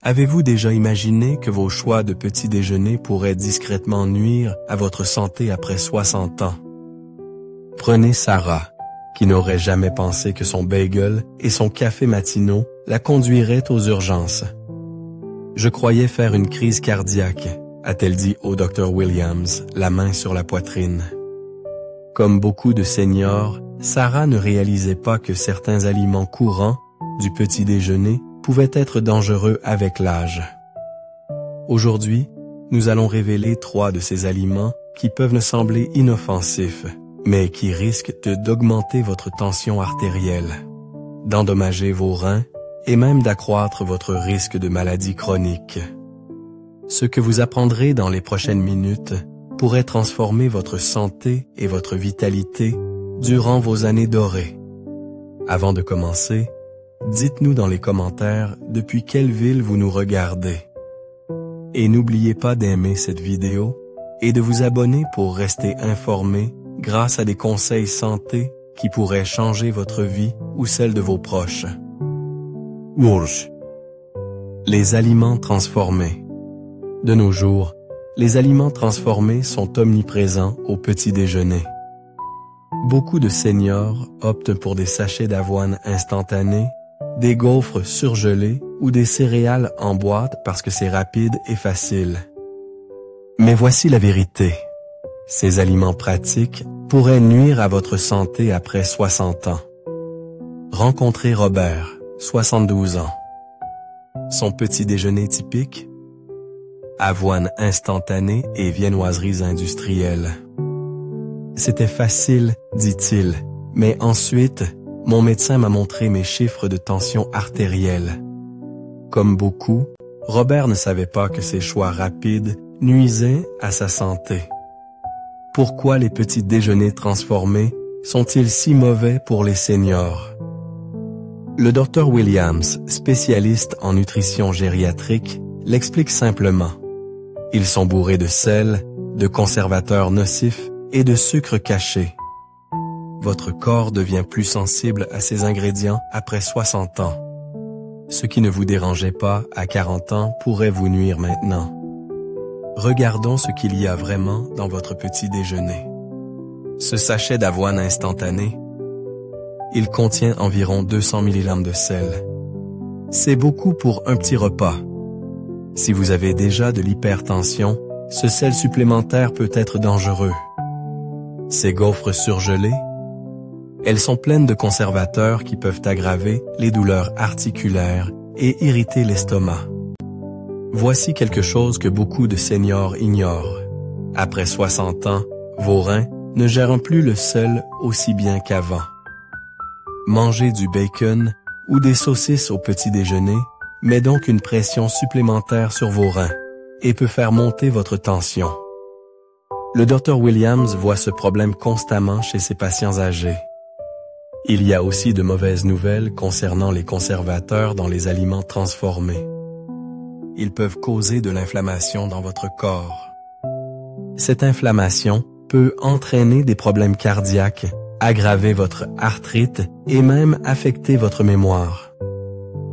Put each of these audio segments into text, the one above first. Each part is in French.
Avez-vous déjà imaginé que vos choix de petit déjeuner pourraient discrètement nuire à votre santé après 60 ans? Prenez Sarah, qui n'aurait jamais pensé que son bagel et son café matinaux la conduiraient aux urgences. « Je croyais faire une crise cardiaque », a-t-elle dit au Dr Williams, la main sur la poitrine. Comme beaucoup de seniors, Sarah ne réalisait pas que certains aliments courants du petit déjeuner pouvaient être dangereux avec l'âge. Aujourd'hui, nous allons révéler 3 de ces aliments qui peuvent sembler inoffensifs, mais qui risquent d'augmenter votre tension artérielle, d'endommager vos reins et même d'accroître votre risque de maladie chronique. Ce que vous apprendrez dans les prochaines minutes pourrait transformer votre santé et votre vitalité durant vos années dorées. Avant de commencer, dites-nous dans les commentaires depuis quelle ville vous nous regardez. Et n'oubliez pas d'aimer cette vidéo et de vous abonner pour rester informé grâce à des conseils santé qui pourraient changer votre vie ou celle de vos proches. Bourge. Les aliments transformés. De nos jours, les aliments transformés sont omniprésents au petit déjeuner. Beaucoup de seniors optent pour des sachets d'avoine instantanés, des gaufres surgelés ou des céréales en boîte parce que c'est rapide et facile. Mais voici la vérité. Ces aliments pratiques pourraient nuire à votre santé après 60 ans. Rencontrez Robert, 72 ans. Son petit déjeuner typique? Avoine instantanée et viennoiseries industrielles. C'était facile, dit-il, mais ensuite, mon médecin m'a montré mes chiffres de tension artérielle. Comme beaucoup, Robert ne savait pas que ses choix rapides nuisaient à sa santé. Pourquoi les petits déjeuners transformés sont-ils si mauvais pour les seniors? Le Dr Williams, spécialiste en nutrition gériatrique, l'explique simplement. Ils sont bourrés de sel, de conservateurs nocifs et de sucre caché. Votre corps devient plus sensible à ces ingrédients après 60 ans. Ce qui ne vous dérangeait pas à 40 ans pourrait vous nuire maintenant. Regardons ce qu'il y a vraiment dans votre petit déjeuner. Ce sachet d'avoine instantanée, il contient environ 200 mg de sel. C'est beaucoup pour un petit repas. Si vous avez déjà de l'hypertension, ce sel supplémentaire peut être dangereux. Ces gaufres surgelées, elles sont pleines de conservateurs qui peuvent aggraver les douleurs articulaires et irriter l'estomac. Voici quelque chose que beaucoup de seniors ignorent. Après 60 ans, vos reins ne gèrent plus le sel aussi bien qu'avant. Manger du bacon ou des saucisses au petit déjeuner met donc une pression supplémentaire sur vos reins et peut faire monter votre tension. Le Dr Williams voit ce problème constamment chez ses patients âgés. Il y a aussi de mauvaises nouvelles concernant les conservateurs dans les aliments transformés. Ils peuvent causer de l'inflammation dans votre corps. Cette inflammation peut entraîner des problèmes cardiaques, aggraver votre arthrite et même affecter votre mémoire.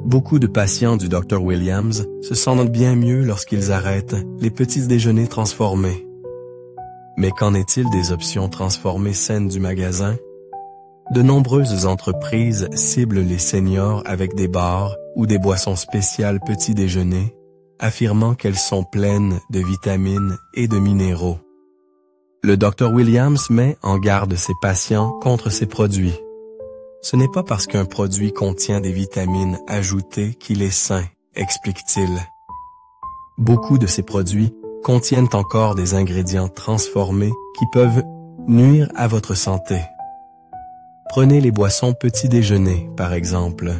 Beaucoup de patients du Dr Williams se sentent bien mieux lorsqu'ils arrêtent les petits déjeuners transformés. Mais qu'en est-il des options transformées saines du magasin? De nombreuses entreprises ciblent les seniors avec des bars ou des boissons spéciales petit déjeuner, affirmant qu'elles sont pleines de vitamines et de minéraux. Le Dr Williams met en garde ses patients contre ces produits. Ce n'est pas parce qu'un produit contient des vitamines ajoutées qu'il est sain, explique-t-il. Beaucoup de ces produits contiennent encore des ingrédients transformés qui peuvent nuire à votre santé. Prenez les boissons petit déjeuner, par exemple.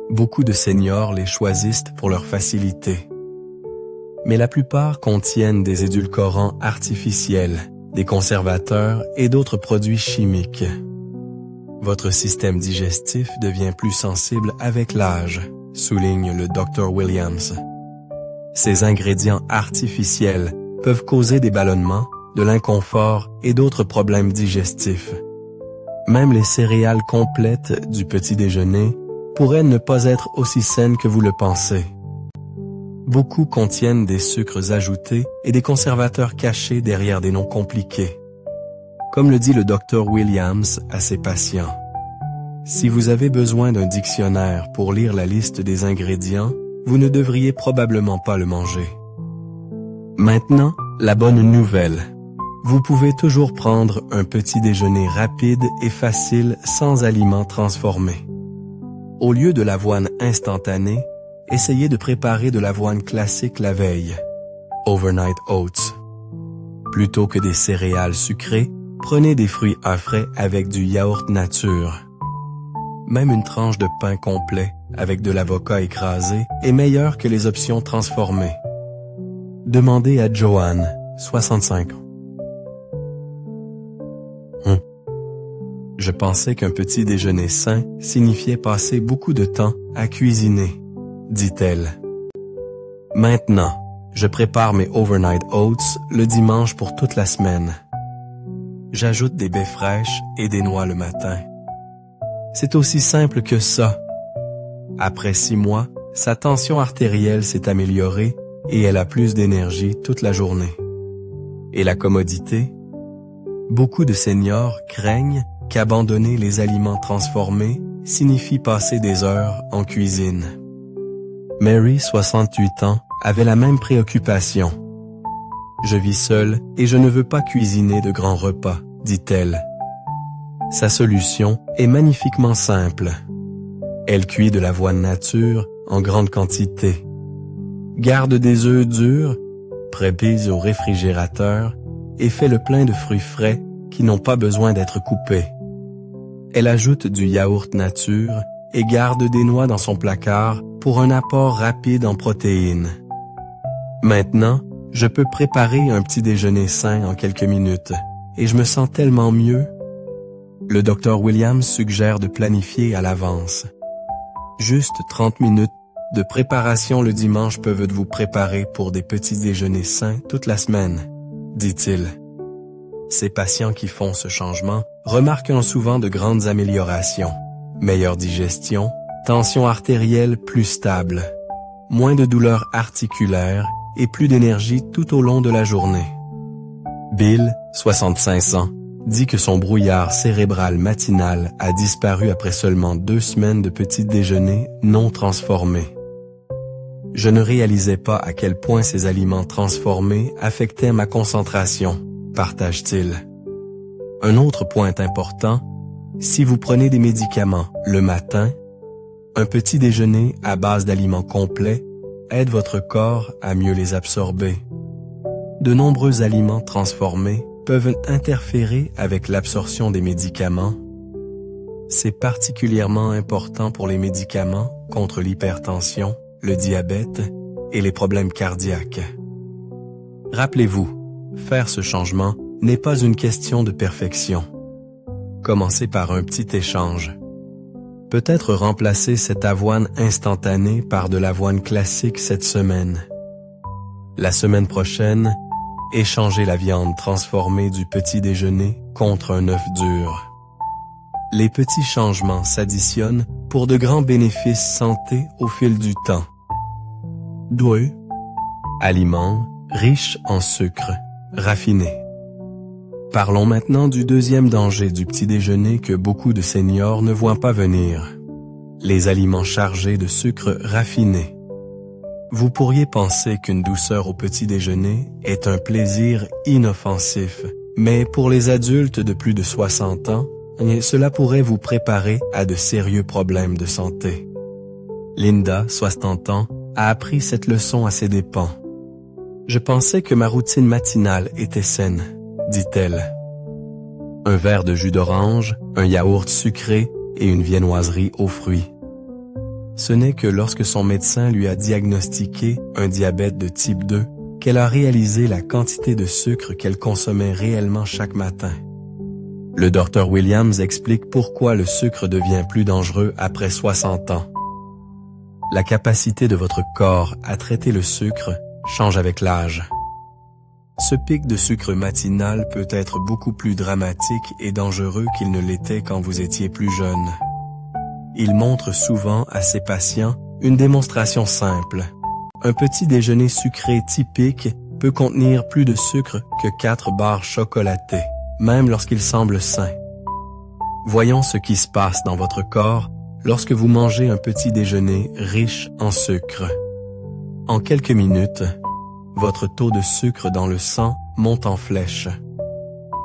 Beaucoup de seniors les choisissent pour leur facilité. Mais la plupart contiennent des édulcorants artificiels, des conservateurs et d'autres produits chimiques. Votre système digestif devient plus sensible avec l'âge, souligne le Dr Williams. Ces ingrédients artificiels peuvent causer des ballonnements, de l'inconfort et d'autres problèmes digestifs. Même les céréales complètes du petit déjeuner pourraient ne pas être aussi saines que vous le pensez. Beaucoup contiennent des sucres ajoutés et des conservateurs cachés derrière des noms compliqués. Comme le dit le Dr Williams à ses patients, si vous avez besoin d'un dictionnaire pour lire la liste des ingrédients, vous ne devriez probablement pas le manger. Maintenant, la bonne nouvelle. Vous pouvez toujours prendre un petit déjeuner rapide et facile sans aliments transformés. Au lieu de l'avoine instantanée, essayez de préparer de l'avoine classique la veille, overnight oats. Plutôt que des céréales sucrées, prenez des fruits frais avec du yaourt nature. Même une tranche de pain complet avec de l'avocat écrasé est meilleure que les options transformées. Demandez à Joanne, 65 ans. Je pensais qu'un petit déjeuner sain signifiait passer beaucoup de temps à cuisiner, dit-elle. Maintenant, je prépare mes overnight oats le dimanche pour toute la semaine. J'ajoute des baies fraîches et des noix le matin. C'est aussi simple que ça. Après 6 mois, sa tension artérielle s'est améliorée et elle a plus d'énergie toute la journée. Et la commodité? Beaucoup de seniors craignent qu'abandonner les aliments transformés signifie passer des heures en cuisine. Mary, 68 ans, avait la même préoccupation. Je vis seule et je ne veux pas cuisiner de grands repas, dit-elle. Sa solution est magnifiquement simple. Elle cuit de l'avoine nature en grande quantité. Garde des œufs durs, prépise au réfrigérateur et fait le plein de fruits frais qui n'ont pas besoin d'être coupés. Elle ajoute du yaourt nature et garde des noix dans son placard pour un apport rapide en protéines. Maintenant, je peux préparer un petit déjeuner sain en quelques minutes et je me sens tellement mieux. Le Dr Williams suggère de planifier à l'avance. Juste 30 minutes de préparation le dimanche peuvent vous préparer pour des petits déjeuners sains toute la semaine, dit-il. Ces patients qui font ce changement remarquent souvent de grandes améliorations. Meilleure digestion, tension artérielle plus stable, moins de douleurs articulaires et plus d'énergie tout au long de la journée. Bill, 65 ans, dit que son brouillard cérébral matinal a disparu après seulement 2 semaines de petits déjeuners non transformés. Je ne réalisais pas à quel point ces aliments transformés affectaient ma concentration, partage-t-il. Un autre point important, si vous prenez des médicaments le matin, un petit déjeuner à base d'aliments complets aide votre corps à mieux les absorber. De nombreux aliments transformés peuvent interférer avec l'absorption des médicaments. C'est particulièrement important pour les médicaments contre l'hypertension, le diabète et les problèmes cardiaques. Rappelez-vous, faire ce changement n'est pas une question de perfection. Commencez par un petit échange. Peut-être remplacer cette avoine instantanée par de l'avoine classique cette semaine. La semaine prochaine, échangez la viande transformée du petit déjeuner contre un œuf dur. Les petits changements s'additionnent pour de grands bénéfices santé au fil du temps. 2. Aliments riches en sucre, raffinés. Parlons maintenant du deuxième danger du petit déjeuner que beaucoup de seniors ne voient pas venir. Les aliments chargés de sucre raffiné. Vous pourriez penser qu'une douceur au petit déjeuner est un plaisir inoffensif, mais pour les adultes de plus de 60 ans, cela pourrait vous préparer à de sérieux problèmes de santé. Linda, 60 ans, a appris cette leçon à ses dépens. Je pensais que ma routine matinale était saine, dit-elle. Un verre de jus d'orange, un yaourt sucré et une viennoiserie aux fruits. Ce n'est que lorsque son médecin lui a diagnostiqué un diabète de type 2 qu'elle a réalisé la quantité de sucre qu'elle consommait réellement chaque matin. Le Dr Williams explique pourquoi le sucre devient plus dangereux après 60 ans. La capacité de votre corps à traiter le sucre change avec l'âge. Ce pic de sucre matinal peut être beaucoup plus dramatique et dangereux qu'il ne l'était quand vous étiez plus jeune. Il montre souvent à ses patients une démonstration simple. un petit déjeuner sucré typique peut contenir plus de sucre que 4 barres chocolatées, même lorsqu'il semble sain. Voyons ce qui se passe dans votre corps lorsque vous mangez un petit déjeuner riche en sucre. En quelques minutes, votre taux de sucre dans le sang monte en flèche.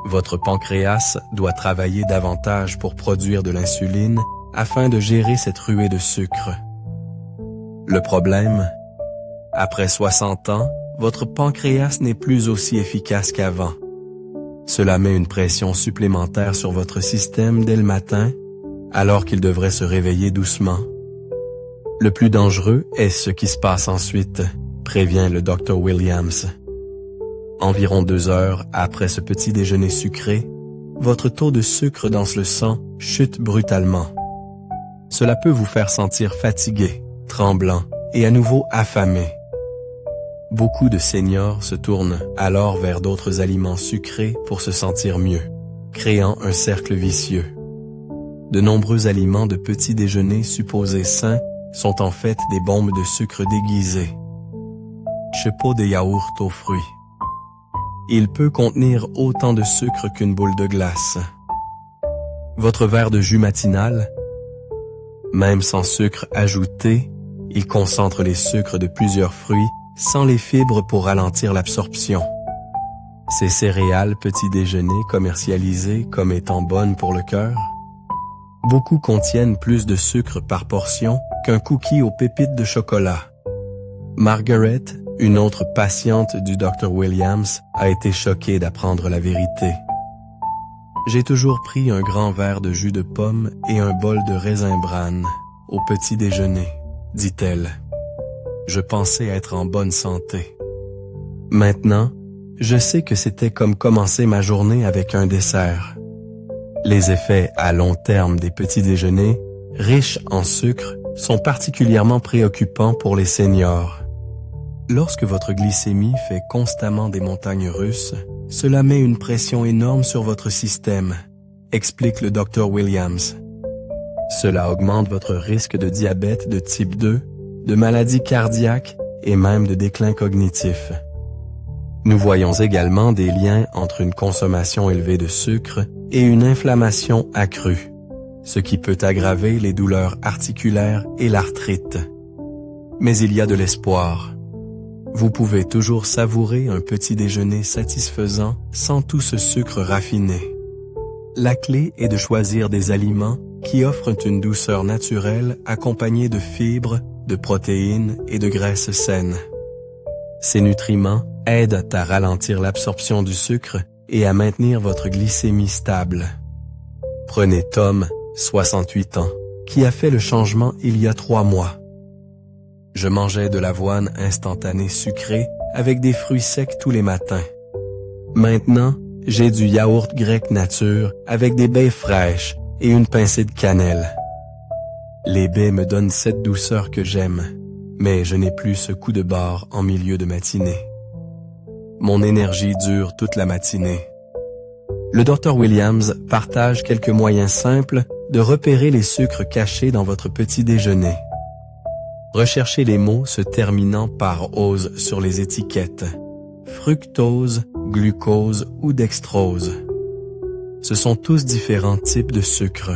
Votre pancréas doit travailler davantage pour produire de l'insuline afin de gérer cette ruée de sucre. Le problème? Après 60 ans, votre pancréas n'est plus aussi efficace qu'avant. Cela met une pression supplémentaire sur votre système dès le matin, alors qu'il devrait se réveiller doucement. Le plus dangereux est ce qui se passe ensuite, prévient le Dr Williams. Environ 2 heures après ce petit déjeuner sucré, votre taux de sucre dans le sang chute brutalement. Cela peut vous faire sentir fatigué, tremblant et à nouveau affamé. Beaucoup de seniors se tournent alors vers d'autres aliments sucrés pour se sentir mieux, créant un cercle vicieux. De nombreux aliments de petit déjeuner supposés sains sont en fait des bombes de sucre déguisées. Chepo de yaourt aux fruits. Il peut contenir autant de sucre qu'une boule de glace. Votre verre de jus matinal, même sans sucre ajouté, il concentre les sucres de plusieurs fruits sans les fibres pour ralentir l'absorption. Ces céréales petit déjeuner commercialisées comme étant bonnes pour le cœur, beaucoup contiennent plus de sucre par portion qu'un cookie aux pépites de chocolat. Margaret, une autre patiente du Dr Williams, a été choquée d'apprendre la vérité. J'ai toujours pris un grand verre de jus de pomme et un bol de raisin bran au petit déjeuner, dit-elle. Je pensais être en bonne santé. Maintenant, je sais que c'était comme commencer ma journée avec un dessert. Les effets à long terme des petits déjeuners, riches en sucre, sont particulièrement préoccupants pour les seniors. Lorsque votre glycémie fait constamment des montagnes russes, cela met une pression énorme sur votre système, explique le Dr Williams. Cela augmente votre risque de diabète de type 2, de maladies cardiaques et même de déclin cognitif. Nous voyons également des liens entre une consommation élevée de sucre et une inflammation accrue, ce qui peut aggraver les douleurs articulaires et l'arthrite. Mais il y a de l'espoir. Vous pouvez toujours savourer un petit déjeuner satisfaisant sans tout ce sucre raffiné. La clé est de choisir des aliments qui offrent une douceur naturelle accompagnée de fibres, de protéines et de graisses saines. Ces nutriments aident à ralentir l'absorption du sucre et à maintenir votre glycémie stable. Prenez Tom, 68 ans, qui a fait le changement il y a 3 mois. Je mangeais de l'avoine instantanée sucrée avec des fruits secs tous les matins. Maintenant, j'ai du yaourt grec nature avec des baies fraîches et une pincée de cannelle. Les baies me donnent cette douceur que j'aime, mais je n'ai plus ce coup de barre en milieu de matinée. Mon énergie dure toute la matinée. Le Dr Williams partage quelques moyens simples de repérer les sucres cachés dans votre petit déjeuner. Recherchez les mots se terminant par ose sur les étiquettes. Fructose, glucose ou dextrose. Ce sont tous différents types de sucre.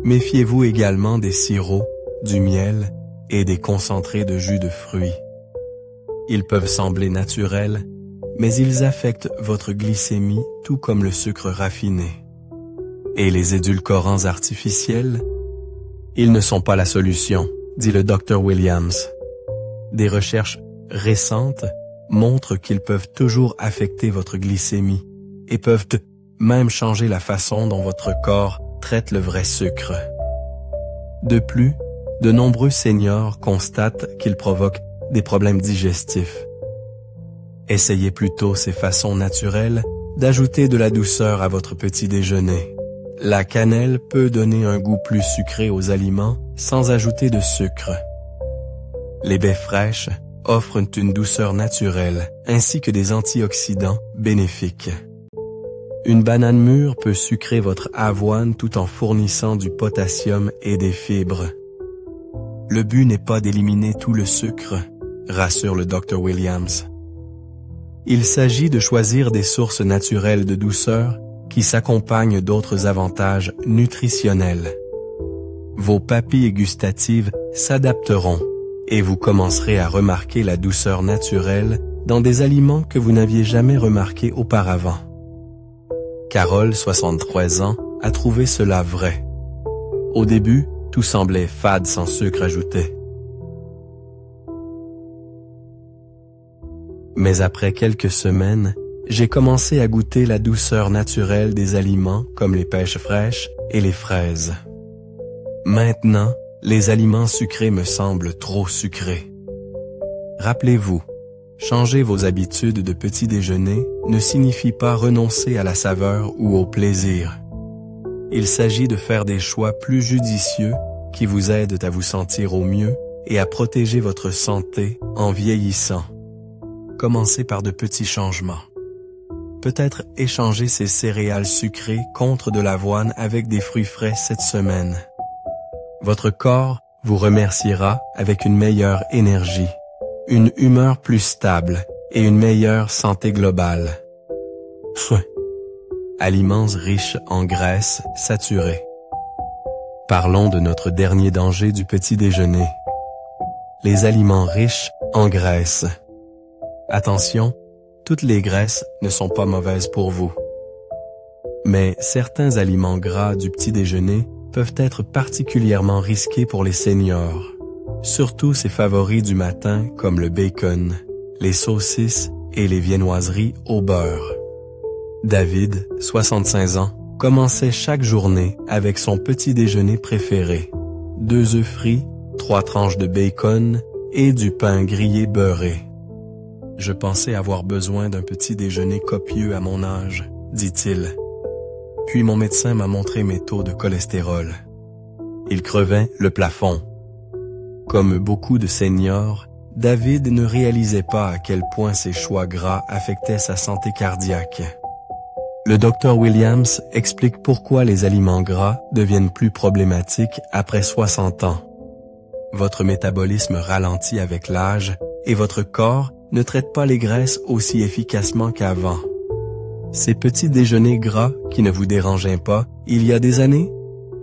Méfiez-vous également des sirops, du miel et des concentrés de jus de fruits. Ils peuvent sembler naturels, mais ils affectent votre glycémie tout comme le sucre raffiné. Et les édulcorants artificiels? Ils ne sont pas la solution, dit le Dr Williams. Des recherches récentes montrent qu'ils peuvent toujours affecter votre glycémie et peuvent même changer la façon dont votre corps traite le vrai sucre. De plus, de nombreux seniors constatent qu'ils provoquent des problèmes digestifs. Essayez plutôt ces façons naturelles d'ajouter de la douceur à votre petit déjeuner. La cannelle peut donner un goût plus sucré aux aliments sans ajouter de sucre. Les baies fraîches offrent une douceur naturelle ainsi que des antioxydants bénéfiques. Une banane mûre peut sucrer votre avoine tout en fournissant du potassium et des fibres. Le but n'est pas d'éliminer tout le sucre, rassure le Dr Williams. Il s'agit de choisir des sources naturelles de douceur qui s'accompagnent d'autres avantages nutritionnels. Vos papilles gustatives s'adapteront et vous commencerez à remarquer la douceur naturelle dans des aliments que vous n'aviez jamais remarqués auparavant. Carole, 63 ans, a trouvé cela vrai. Au début, tout semblait fade sans sucre ajouté. Mais après quelques semaines, j'ai commencé à goûter la douceur naturelle des aliments comme les pêches fraîches et les fraises. Maintenant, les aliments sucrés me semblent trop sucrés. Rappelez-vous, changer vos habitudes de petit déjeuner ne signifie pas renoncer à la saveur ou au plaisir. Il s'agit de faire des choix plus judicieux qui vous aident à vous sentir au mieux et à protéger votre santé en vieillissant. Commencez par de petits changements. Peut-être échanger ces céréales sucrées contre de l'avoine avec des fruits frais cette semaine. Votre corps vous remerciera avec une meilleure énergie, une humeur plus stable et une meilleure santé globale. Aliments riches en graisses saturées. Parlons de notre dernier danger du petit déjeuner. Les aliments riches en graisses. Attention, toutes les graisses ne sont pas mauvaises pour vous. Mais certains aliments gras du petit déjeuner peuvent être particulièrement risqués pour les seniors. Surtout ses favoris du matin comme le bacon, les saucisses et les viennoiseries au beurre. David, 65 ans, commençait chaque journée avec son petit déjeuner préféré. 2 œufs frits, 3 tranches de bacon et du pain grillé beurré. Je pensais avoir besoin d'un petit déjeuner copieux à mon âge, dit-il. Puis mon médecin m'a montré mes taux de cholestérol. Il crevait le plafond. Comme beaucoup de seniors, David ne réalisait pas à quel point ses choix gras affectaient sa santé cardiaque. Le Dr Williams explique pourquoi les aliments gras deviennent plus problématiques après 60 ans. Votre métabolisme ralentit avec l'âge et votre corps ne traite pas les graisses aussi efficacement qu'avant. Ces petits déjeuners gras qui ne vous dérangeaient pas il y a des années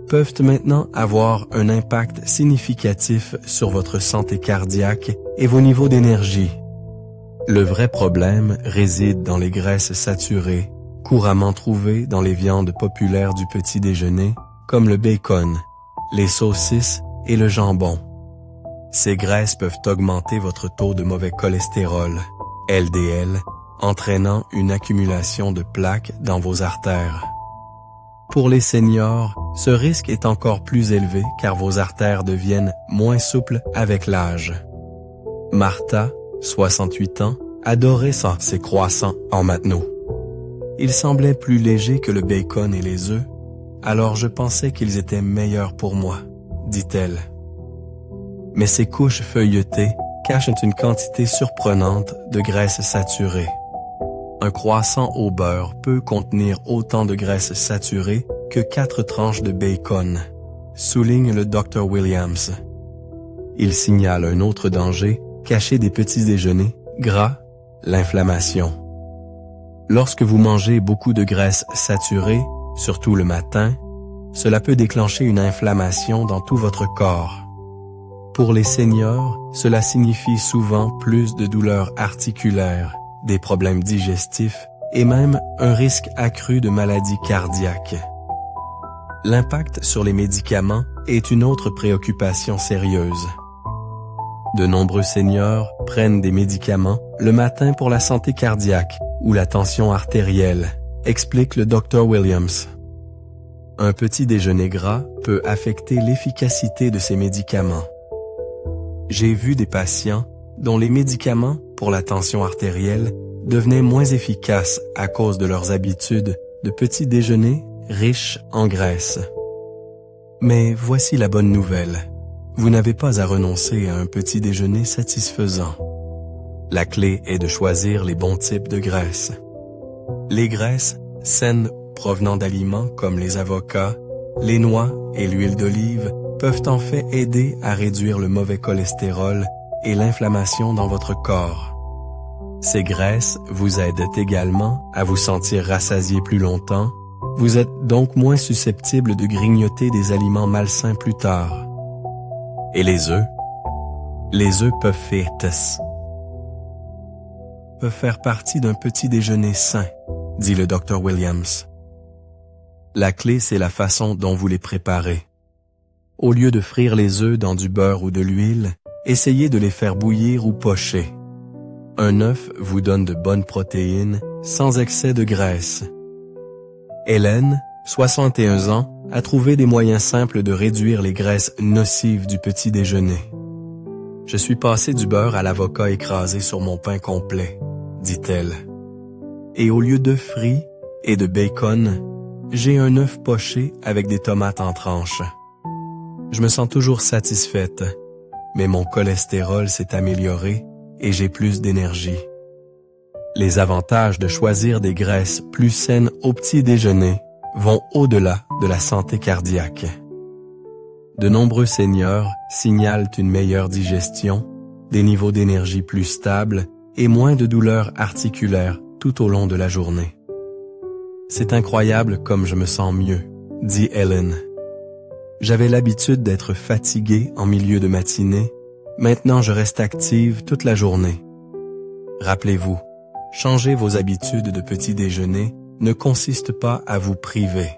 peuvent maintenant avoir un impact significatif sur votre santé cardiaque et vos niveaux d'énergie. Le vrai problème réside dans les graisses saturées, couramment trouvées dans les viandes populaires du petit déjeuner, comme le bacon, les saucisses et le jambon. Ces graisses peuvent augmenter votre taux de mauvais cholestérol, LDL, entraînant une accumulation de plaques dans vos artères. Pour les seniors, ce risque est encore plus élevé car vos artères deviennent moins souples avec l'âge. Martha, 68 ans, adorait ça, ses croissants en mâtneau. Ils semblaient plus légers que le bacon et les œufs, alors je pensais qu'ils étaient meilleurs pour moi, dit-elle. Mais ces couches feuilletées cachent une quantité surprenante de graisses saturées. Un croissant au beurre peut contenir autant de graisses saturées que 4 tranches de bacon, souligne le Dr Williams. Il signale un autre danger caché des petits déjeuners gras, l'inflammation. Lorsque vous mangez beaucoup de graisses saturées, surtout le matin, cela peut déclencher une inflammation dans tout votre corps. Pour les seniors, cela signifie souvent plus de douleurs articulaires, des problèmes digestifs et même un risque accru de maladies cardiaques. L'impact sur les médicaments est une autre préoccupation sérieuse. De nombreux seniors prennent des médicaments le matin pour la santé cardiaque ou la tension artérielle, explique le Dr Williams. Un petit déjeuner gras peut affecter l'efficacité de ces médicaments. J'ai vu des patients dont les médicaments pour la tension artérielle devenaient moins efficaces à cause de leurs habitudes de petits déjeuners riches en graisses. Mais voici la bonne nouvelle. Vous n'avez pas à renoncer à un petit déjeuner satisfaisant. La clé est de choisir les bons types de graisses. Les graisses saines provenant d'aliments comme les avocats, les noix et l'huile d'olive peuvent en fait aider à réduire le mauvais cholestérol et l'inflammation dans votre corps. Ces graisses vous aident également à vous sentir rassasié plus longtemps. Vous êtes donc moins susceptible de grignoter des aliments malsains plus tard. Et les œufs? Les œufs peuvent faire partie d'un petit déjeuner sain, dit le Dr Williams. La clé, c'est la façon dont vous les préparez. Au lieu de frire les œufs dans du beurre ou de l'huile, essayez de les faire bouillir ou pocher. Un œuf vous donne de bonnes protéines, sans excès de graisse. Hélène, 61 ans, a trouvé des moyens simples de réduire les graisses nocives du petit déjeuner. Je suis passé du beurre à l'avocat écrasé sur mon pain complet, dit-elle. Et au lieu d'œufs frits et de bacon, j'ai un œuf poché avec des tomates en tranches. Je me sens toujours satisfaite, mais mon cholestérol s'est amélioré et j'ai plus d'énergie. Les avantages de choisir des graisses plus saines au petit déjeuner vont au-delà de la santé cardiaque. De nombreux seniors signalent une meilleure digestion, des niveaux d'énergie plus stables et moins de douleurs articulaires tout au long de la journée. C'est incroyable comme je me sens mieux, dit Helen. J'avais l'habitude d'être fatiguée en milieu de matinée. Maintenant, je reste active toute la journée. Rappelez-vous, changer vos habitudes de petit déjeuner ne consiste pas à vous priver.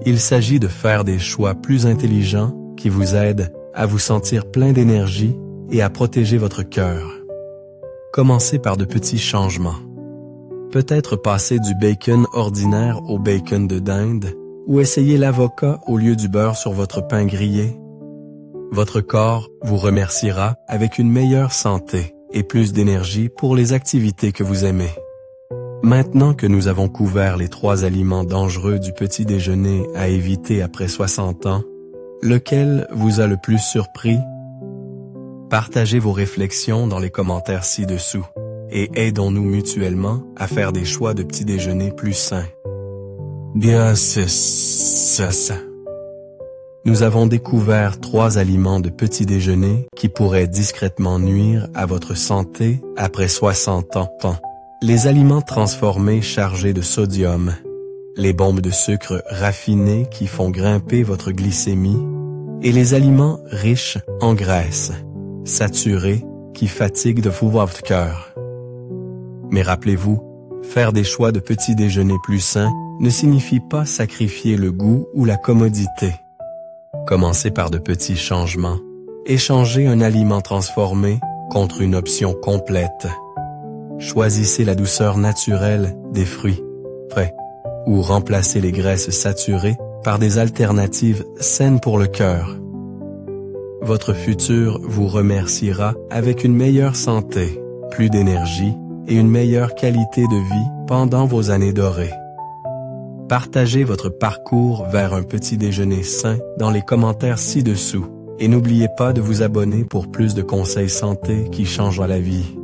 Il s'agit de faire des choix plus intelligents qui vous aident à vous sentir plein d'énergie et à protéger votre cœur. Commencez par de petits changements. Peut-être passer du bacon ordinaire au bacon de dinde ou essayer l'avocat au lieu du beurre sur votre pain grillé. Votre corps vous remerciera avec une meilleure santé et plus d'énergie pour les activités que vous aimez. Maintenant que nous avons couvert les 3 aliments dangereux du petit déjeuner à éviter après 60 ans, lequel vous a le plus surpris? Partagez vos réflexions dans les commentaires ci-dessous et aidons-nous mutuellement à faire des choix de petit déjeuner plus sains. Bien, c'est ça. Nous avons découvert 3 aliments de petit déjeuner qui pourraient discrètement nuire à votre santé après 60 ans. Les aliments transformés chargés de sodium, les bombes de sucre raffinées qui font grimper votre glycémie et les aliments riches en graisse, saturés, qui fatiguent de votre cœur. Mais rappelez-vous, faire des choix de petit déjeuner plus sains ne signifie pas sacrifier le goût ou la commodité. Commencez par de petits changements. Échangez un aliment transformé contre une option complète. Choisissez la douceur naturelle des fruits frais ou remplacez les graisses saturées par des alternatives saines pour le cœur. Votre futur vous remerciera avec une meilleure santé, plus d'énergie et une meilleure qualité de vie pendant vos années dorées. Partagez votre parcours vers un petit déjeuner sain dans les commentaires ci-dessous et n'oubliez pas de vous abonner pour plus de conseils santé qui changent la vie.